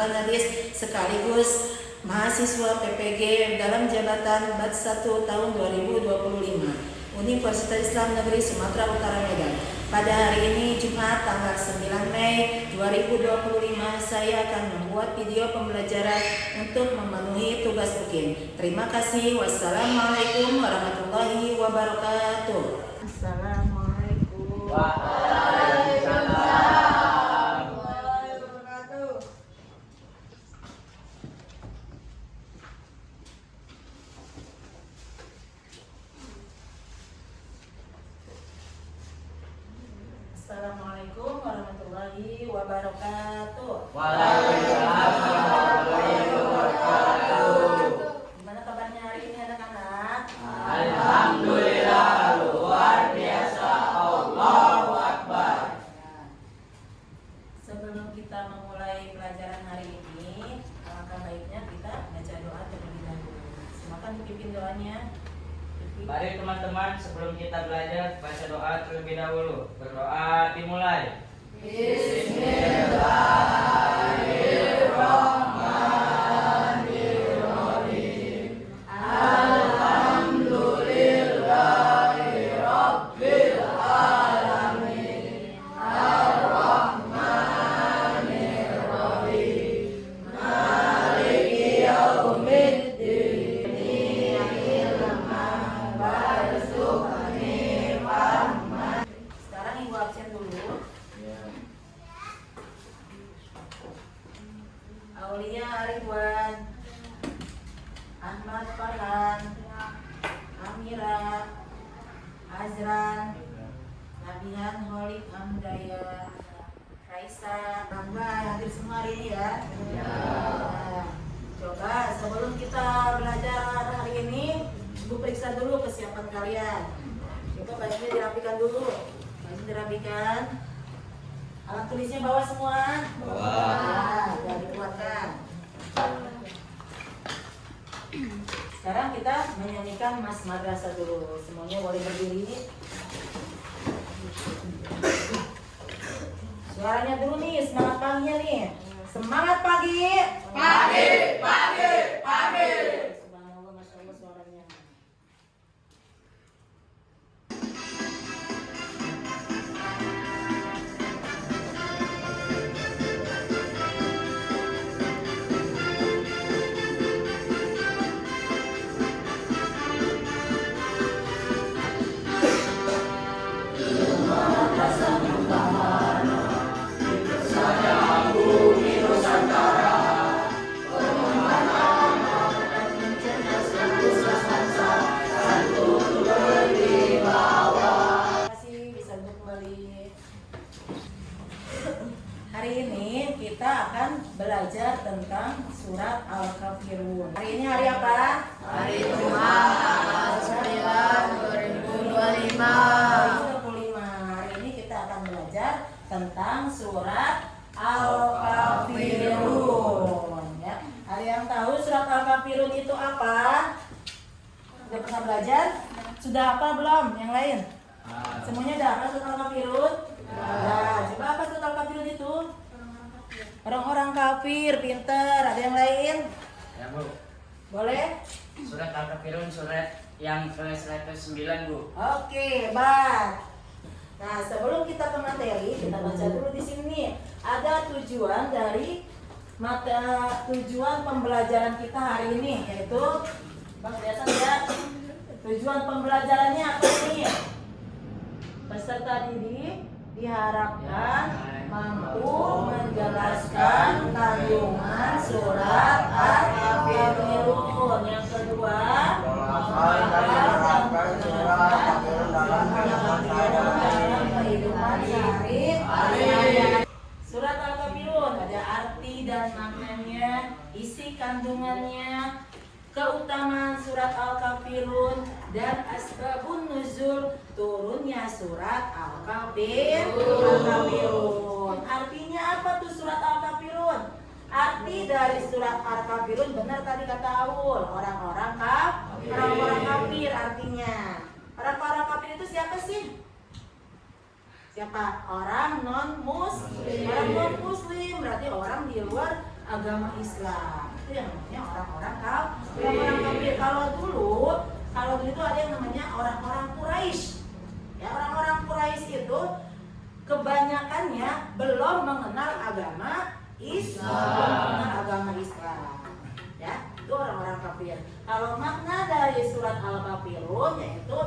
penjualan hadis sekaligus mahasiswa PPG dalam jabatan BAT 1 tahun 2025 Universitas Islam Negeri Sumatera Utara Medan. Pada hari ini Jumat tanggal 9 Mei 2025 saya akan membuat video pembelajaran untuk memenuhi tugas UKIM. Terima kasih. Wassalamualaikum warahmatullahi wabarakatuh. Assalamualaikum. Assalamualaikum warahmatullahi wabarakatuh. Waalaikumsalam warahmatullahi wabarakatuh. Gimana kabarnya hari ini anak-anak? Alhamdulillah luar biasa. Allahu Akbar. Sebelum kita memulai pelajaran hari ini, alangkah baiknya kita baca doa terlebih dahulu. Silakan dipimpin doanya. Mari teman-teman, sebelum kita belajar baca doa terlebih dahulu. Berdoa dimulai. Bismillahirrahmanirrahim. Alhamdulillahirabbil alamin. Arrahmanirrahim. Maliki yaumiddin. Sekarang ibu absen dulu. Aulia Ridwan, Ahmad Farhan, Amira, Azran, Nabihan Holik Hamdaya, Raisa, Rangga hadir semua hari ini ya. Nah, coba sebelum kita belajar hari ini, ibu periksa dulu kesiapan kalian. Coba bajunya dirapikan dulu. Baju dirapikan. Alat tulisnya bawa semua. Nah, udah dikeluarkan. Sekarang kita menyanyikan Mas Madrasah dulu. Semuanya boleh berdiri. Suaranya dulu nih, semangat paginya nih. Semangat pagi. Pagi, pagi, pagi. Subhanallah, Masya Allah suaranya. Hari ini kita akan belajar tentang surat Al-Kafirun. Hari ini hari apa? Hari Jumat tanggal 9 2025. Hari ini kita akan belajar tentang surat Al-Kafirun. Ya. Ada yang tahu surat Al-Kafirun itu apa? Sudah pernah belajar? Sudah apa belum? Yang lain? Semuanya udah apa surat Al-Kafirun? Nah, coba apa surat Al-Kafirun itu? Orang-orang kafir, pinter. Ada yang lain? Ya Bu, Boleh? surat Al-Kafirun surat yang ke-109 Bu. Oke, baik. Nah, sebelum kita ke materi, kita baca dulu di sini. Ada tujuan dari tujuan pembelajaran kita hari ini, yaitu Bang kelihatan ya. Tujuan pembelajarannya apa nih? Peserta didik diharapkan mampu menjelaskan kandungan surat Al-Kafirun. Yang kedua, kehidupan sehari-hari. Surat Al-Kafirun ada arti dan maknanya, isi kandungannya, keutamaan surat Al-Kafirun, dan asbabun nuzul turunnya surat Al-Kafirun. Artinya apa tuh surat Al-Kafirun? Arti dari surat Al-Kafirun benar tadi kata Aul, orang-orang kafir artinya. Orang-orang kafir itu siapa sih? Siapa? Orang non muslim. Orang non muslim berarti orang di luar agama Islam. Itu yang namanya orang-orang kafir. Kalau dulu itu ada yang namanya orang-orang Quraisy. Ya, orang-orang Quraisy itu kebanyakannya belum mengenal agama Islam. Ya, itu orang-orang kafir. Kalau makna dari surat Al-Kafirun yaitu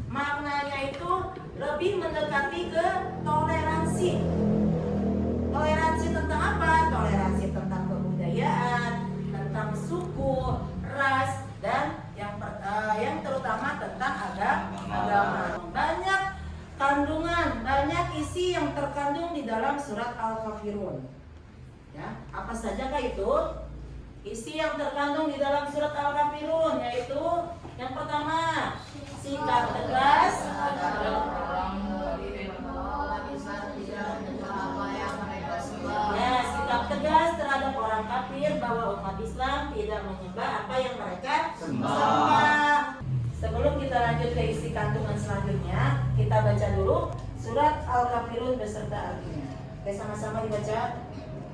maknanya itu lebih mendekati ke toleransi. Toleransi tentang apa? Toleransi tentang kebudayaan, tentang suku, ras, dan yang terutama tentang agama. Banyak kandungan, banyak isi yang terkandung di dalam surat Al-Kafirun. Ya, apa sajakah itu? Isi yang terkandung di dalam surat Al-Kafirun yaitu yang pertama, sikap tegas sikap tegas terhadap orang kafir bahwa umat Islam tidak menyembah apa yang mereka sembah. Sebelum kita lanjut ke isi kandungan selanjutnya, kita baca dulu surat Al-Kafirun beserta artinya. Oke, sama-sama dibaca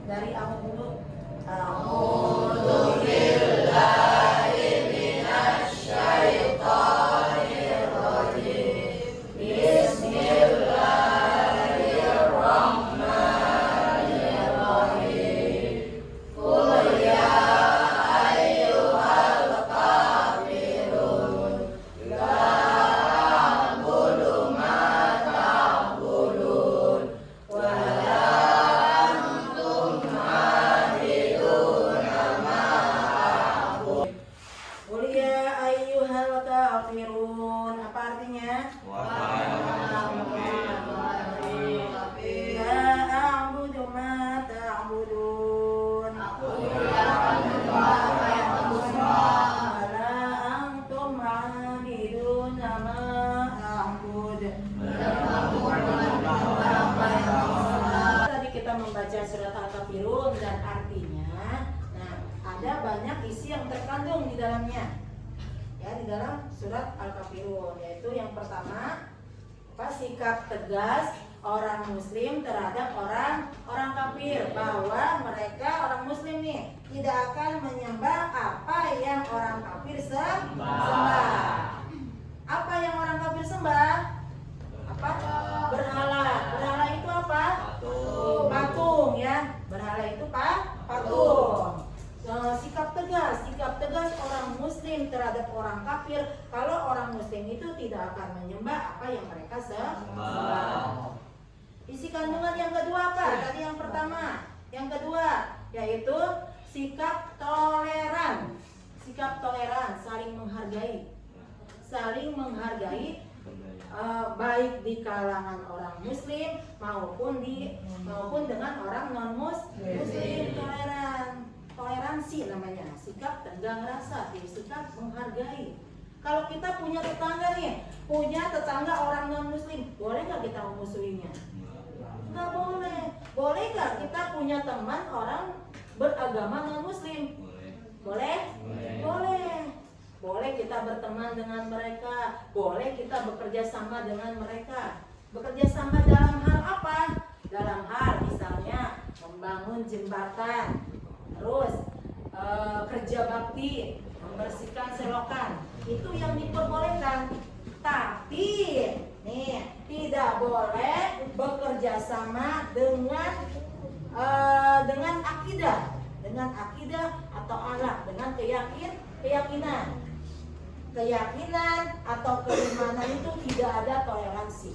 dari awal dulu. A'udzu billahi minasy syaithanir rajim. Bismillahirrahmanirrahim. Qul ya ayyuhal kafirun la a'budu ma ta'budun wa la antum abiduna ma a'bud. Qul ya ayyuhal kafirun, apa artinya? La a'budu ma ta'budun wala antum abiduna ma a'bud. Tadi kita membaca surat Al-Kafirun dan artinya. Nah, ada banyak isi yang terkandung di dalamnya. Ya, di dalam surat Al-Kafirun, yaitu yang pertama, sikap tegas orang muslim terhadap orang kafir bahwa mereka orang muslim nih tidak akan menyembah apa yang orang kafir sembah. Apa yang orang kafir sembah? Apa? Berhala. Berhala itu apa? Patung, ya. Berhala itu patung. Sikap tegas orang muslim terhadap orang kafir kalau orang muslim itu tidak akan menyembah apa yang mereka sembah. Isi kandungan yang kedua apa? Tadi yang pertama. Yang kedua yaitu sikap toleran. Sikap toleran, saling menghargai. Saling menghargai baik di kalangan orang muslim maupun dengan orang non muslim. Toleransi namanya, sikap tenggang rasa, sikap menghargai. Kalau kita punya tetangga nih, orang non muslim, boleh nggak kita memusuhinya? Nggak boleh. Boleh nggak kita punya teman orang beragama non muslim? Boleh? Boleh. Boleh kita berteman dengan mereka, boleh kita bekerja sama dengan mereka. Bekerja sama dalam hal apa? Dalam hal misalnya membangun jembatan, terus kerja bakti, membersihkan selokan, itu yang diperbolehkan. Tapi nih tidak boleh bekerja sama dengan akidah atau akhlak, dengan keyakinan atau keimanan itu tidak ada toleransi.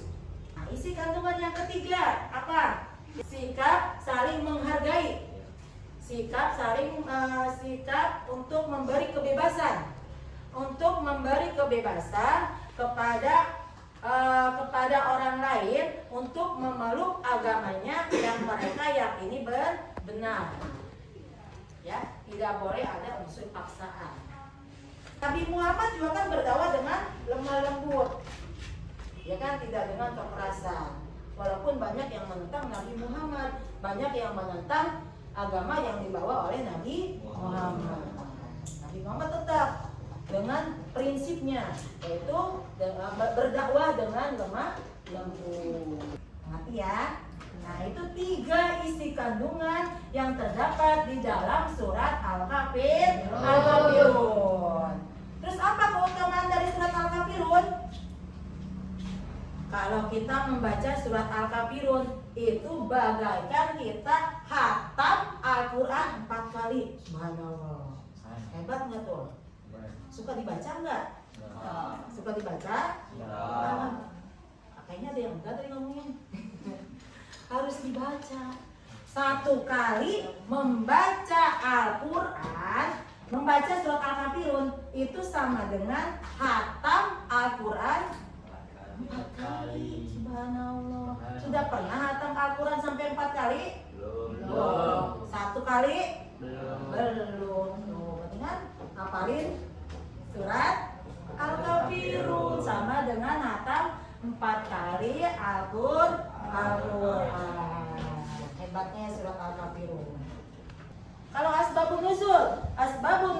Nah, isi kandungan yang ketiga apa? Sikap saling menghargai. Sikap untuk memberi kebebasan kepada orang lain untuk memeluk agamanya yang mereka yakini benar. Ya, tidak boleh ada unsur paksaan. Nabi Muhammad juga kan berdakwah dengan lemah lembut, ya kan, tidak dengan kekerasan. Walaupun banyak yang menentang Nabi Muhammad, banyak yang menentang agama yang dibawa oleh Nabi Muhammad. Nabi Muhammad tetap dengan prinsipnya, yaitu berdakwah dengan lemah lembut. Ngerti ya? Nah, itu 3 isi kandungan yang terdapat di dalam surat Al-Kafirun. Terus apa keutamaan dari surat Al-Kafirun? Kalau kita membaca surat Al-Kafirun itu bagaikan kita hatam Al-Quran 4 kali. Subhanallah. Hebat nggak tuh? Suka dibaca nggak? Suka dibaca? Kayaknya ada yang enggak tadi ngomongin. Harus dibaca. 1 kali membaca Al-Quran, membaca surat Al-Kafirun itu sama dengan hatam Al-Quran 4 kali. Subhanallah. Sudah pernah hatam Al-Quran sampai 4 kali? Belum. 1 kali? Belum. Berarti kan hafalin surat Al-Kafirun sama dengan hatam 4 kali Al-Quran. Hebatnya surat Al-Kafirun. Kalau asbabun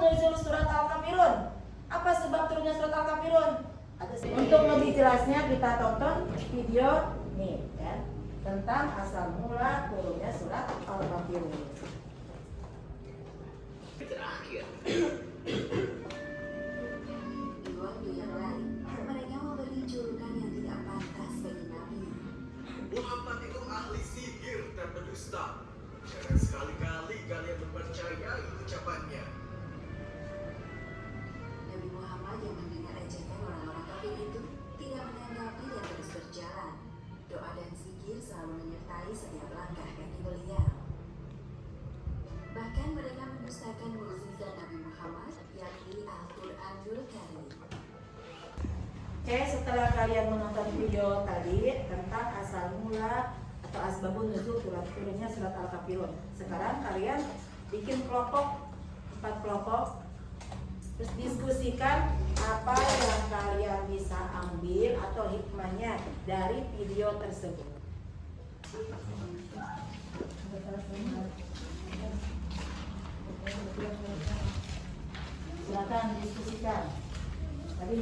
nuzul surat Al-Kafirun. Apa sebab turunnya surat Al-Kafirun? Untuk lebih jelasnya kita tonton video nih ya, tentang asal mula turunnya surat Al-Kafirun. Terakhir. Di waktu yang lain, mereka memberi julukan yang tidak pantas bagi Nabi. Muhammad itu ahli sihir dan pendusta. Jangan sekali-kali kalian mempercayai ucapannya. Nabi Muhammad yang mendengar ejekan orang-orang kafir itu tidak menanggapi dan terus berjalan. Doa dan zikir selalu menyertai setiap langkah kaki beliau. Bahkan mereka mendustakan mukjizat Nabi Muhammad, yakni Al-Quranul Karim. Oke, setelah kalian menonton video tadi tentang asal mula atau asbabun nuzul turunnya surat Al-Kafirun. Sekarang kalian bikin kelompok, 4 kelompok, terus diskusikan apa yang kalian bisa ambil atau hikmahnya dari video tersebut. Silakan diskusikan. Tadi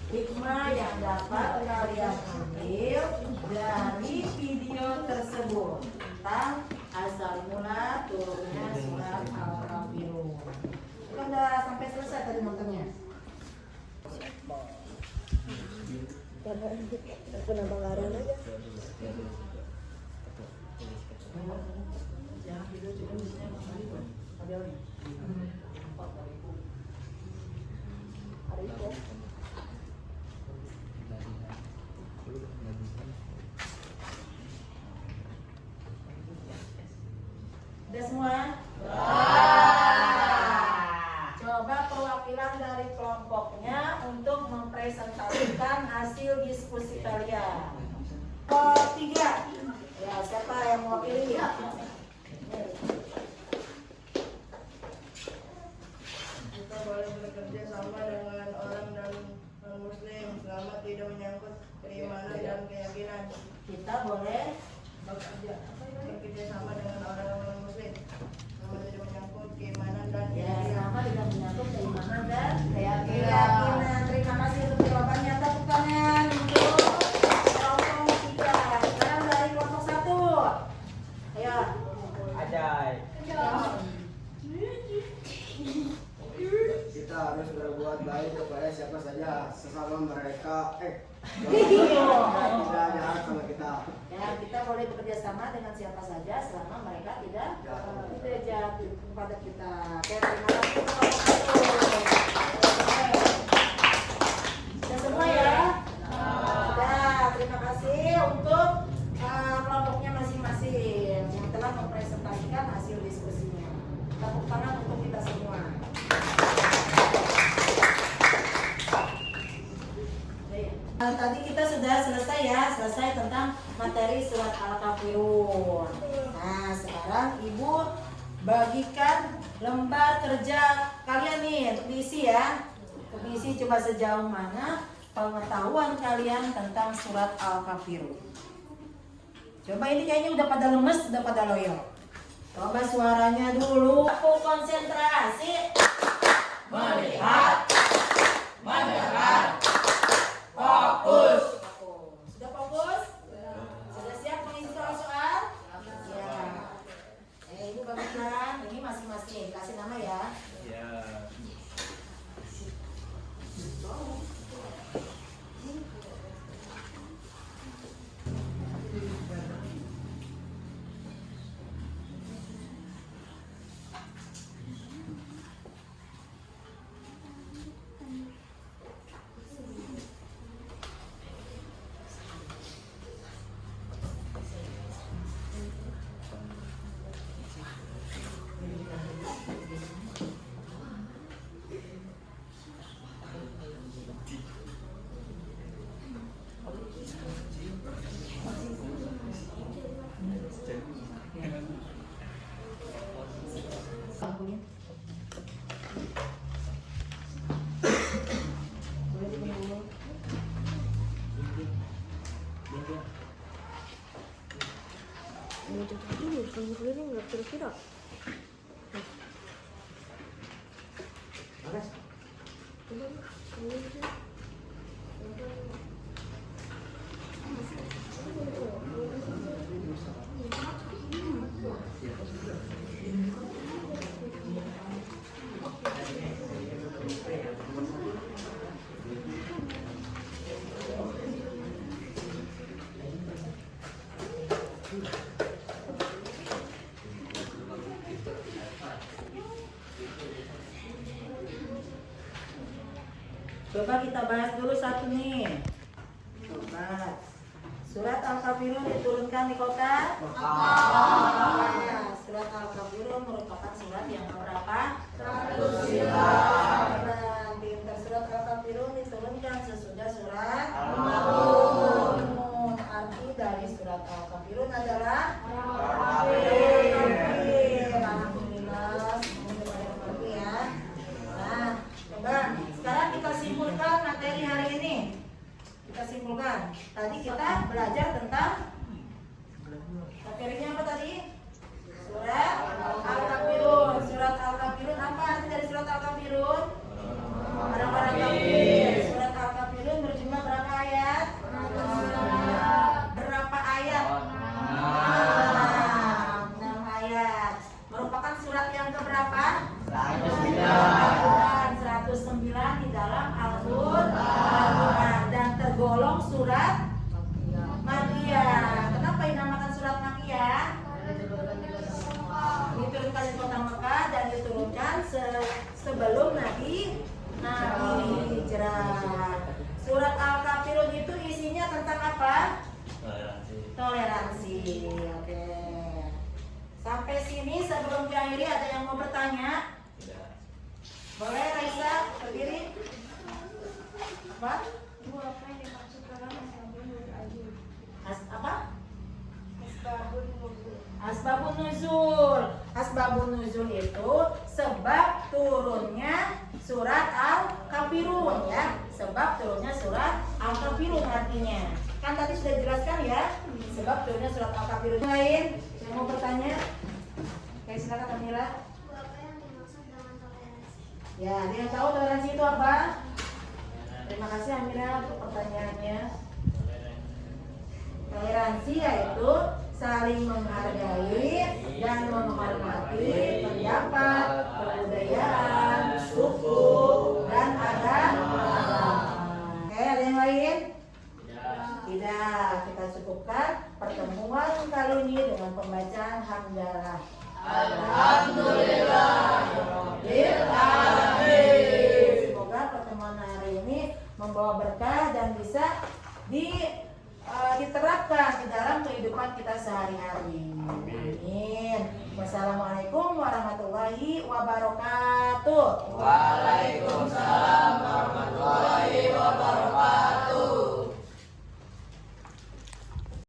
hikmah yang dapat kalian ambil dari video tersebut tentang asal mula turunnya surat Al-Kafirun. Kan udah sampai selesai tadi nontonnya. Penambanggaran aja. Jangan video juga misalnya mobilnya. Ada itu. Udah semua? Coba perwakilan dari kelompoknya untuk mempresentasikan hasil diskusi kalian. 3. Ya, siapa yang mewakili? Kita boleh bekerja sama dengan orang dan non-muslim selama tidak menyangkut keimanan dan keyakinan. Kita boleh Bekerja sama dengan orang non-muslim selama tidak menyangkut keimanan dan ya keyakinan. sama tidak menyangkut keimanan dan keyakinan. Terima kasih untuk jawabannya. Tepuk tangan untuk kelompok 3. Sekarang dari kelompok 1. Ayo. Ajay. Kita harus berbuat baik kepada siapa saja sesama mereka tidak jahat sama kita. Ya, kita boleh bekerja sama dengan siapa saja selama mereka tidak jahat kepada kita. Oke, terima kasih untuk kelompok 1. Sudah semua ya? Sudah, terima kasih untuk kelompoknya masing-masing yang telah mempresentasikan hasil diskusinya. Tepuk tangan untuk kita semua. Tadi kita sudah selesai tentang materi surat Al-Kafirun. Nah, sekarang Ibu bagikan lembar kerja kalian nih untuk diisi ya. Untuk diisi coba sejauh mana pengetahuan kalian tentang surat Al-Kafirun. Coba ini kayaknya udah pada lemes, udah pada loyo. Coba suaranya dulu. Aku konsentrasi. Melihat. Mendengar. Fokus. Sudah fokus? bagikan. Ini masing-masing kasih nama ya. Ya. Ini tutup dulu, sembunyi nggak kira-kira. Coba kita bahas dulu satu nih. Coba. Surat Al-Kafirun diturunkan di kota Makkah. Surat Al-Kafirun merupakan surat yang keberapa? 109. Pintar. Surat Al-Kafirun diturunkan sesudah surat Al-Mulk. Arti dari surat Al-Kafirun adalah kafir. Alhamdulillah, semuanya pada mengerti ya. Nah, coba sekarang kita simpulkan materi hari ini. Kita simpulkan. Tadi kita belajar tentang materinya apa tadi? Surat Al-Kafirun. Surat Al-Kafirun apa arti dari surat Al-Kafirun? Orang-orang kafir. Surat Al-Kafirun berjumlah berapa ayat? Berapa ayat? 6 ayat. Merupakan surat yang keberapa? 109 di dalam Al-Quran dan tergolong surat Makkiyah. Kenapa dinamakan surat Makkiyah? Diturunkan di kota Mekah dan diturunkan sebelum Nabi hijrah. Surat Al-Kafirun itu isinya tentang apa? Toleransi. Oke. Sampai sini sebelum diakhiri ada yang mau bertanya? Boleh Raisa berdiri? Apa? Ibu, apa yang dimaksud dalam asbabun nuzul? Apa? Asbabun nuzul. Asbabun nuzul. Asbabun nuzul itu sebab turunnya surat Al-Kafirun ya. Sebab turunnya surat Al-Kafirun artinya. Kan tadi sudah dijelaskan ya. Sebab turunnya surat Al-Kafirun. Lain yang mau bertanya? Oke, silakan Amira. Ya, ada yang tahu toleransi itu apa? Terima kasih Amira untuk pertanyaannya. Toleransi yaitu saling menghargai dan menghormati pendapat, kebudayaan, suku, dan agama. Oke, ada yang lain? Tidak. Kita cukupkan pertemuan kali ini dengan pembacaan hamdalah. Alhamdulillahirabbil alamin. Semoga pertemuan hari ini membawa berkah dan bisa diterapkan di dalam kehidupan kita sehari-hari. Amin. Wassalamualaikum warahmatullahi wabarakatuh. Waalaikumsalam warahmatullahi wabarakatuh.